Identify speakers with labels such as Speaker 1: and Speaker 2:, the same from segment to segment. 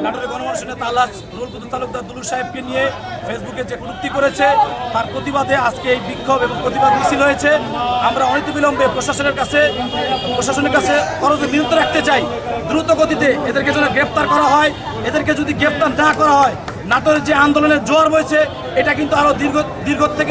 Speaker 1: নাটোরের গণমানুষের নেতা আলহাজ নুরুল কুদ্দুস তালুকদার দুলু সাহেবকে নিয়ে ফেসবুকে যে কটূক্তি করেছে তার প্রতিবাদে আজকে এই বিক্ষোভ এবং প্রতিবাদ মিছিল হয়েছে। আমরা অনতিবিলম্বে প্রশাসনের কাছে করজোড়ে বিরত রাখতে চাই, দ্রুত গতিতে এদেরকে যেন গ্রেপ্তার করা হয়। এদেরকে যদি গ্রেপ্তার না করা হয়, নাটোরের যে আন্দোলনের জোয়ার বইছে এটা কিন্তু আরো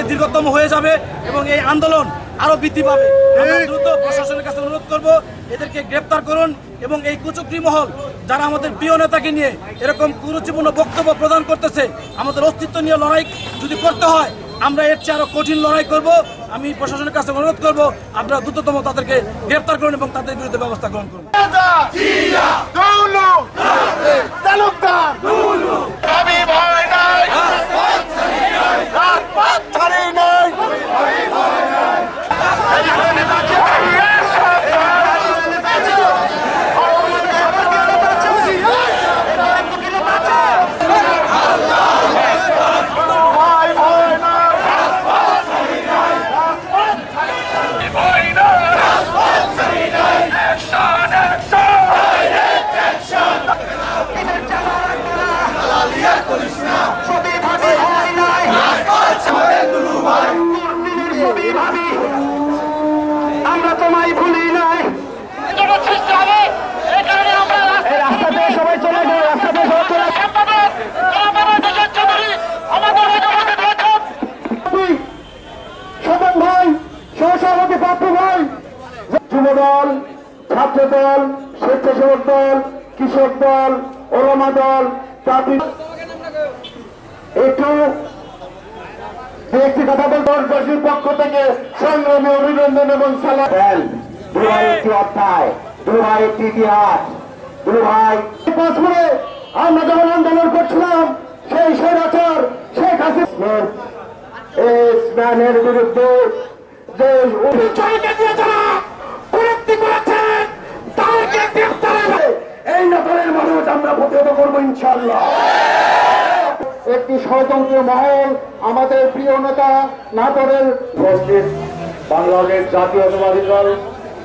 Speaker 1: দীর্ঘতম হয়ে যাবে এবং এই আন্দোলন আরো বৃদ্ধি পাবে। আমরা দ্রুত প্রশাসনের কাছে অনুরোধ করব, এদেরকে গ্রেপ্তার করুন এবং এই কুচক্রী মহল যারা আমাদের প্রিয় নেতাকে নিয়ে এরকম কুরুচিপূর্ণ বক্তব্য প্রদান করতেছে, আমাদের অস্তিত্ব নিয়ে লড়াই যদি করতে হয় আমরা এর চেয়ে আরো কঠিন লড়াই করব। আমি প্রশাসনের কাছে অনুরোধ করব, আপনারা দ্রুততম তাদেরকে গ্রেপ্তার করুন এবং তাদের বিরুদ্ধে ব্যবস্থা গ্রহণ করুন।
Speaker 2: আমরা তোমায় ভুলি নাই, রাস্তাতে সবাই চলে যায়, রাস্তাতে সবাই চলে শোভন ভাই, সহসভাপতি পাপ্পু ভাই, যুব দল, ছাত্র দল, স্বেচ্ছাসেবক দল, কৃষক দল, ওলামা দল, জাতি একটু ব্যক্তিগত দলবাসীর পক্ষ থেকে সংগ্রামী অভিনন্দন এবং সালাম। দুভাই একটি অধ্যায়, দুভাই একটি ইতিহাস, দুভাই পাঁচপুরে আমরা যখন আন্দোলন করছিলাম সেই স্বৈরাচার শেখ হাসিনার বিরুদ্ধে যে এই নাটোরের মানুষ আমরা প্রতিহত করবো ইনশাআল্লাহ। একটি ষড়যন্ত্র মহল আমাদের প্রিয় নেতা নাটোরের উপস্থিত বাংলাদেশ জাতীয়তাবাদী দল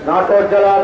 Speaker 2: নাটোর জেলার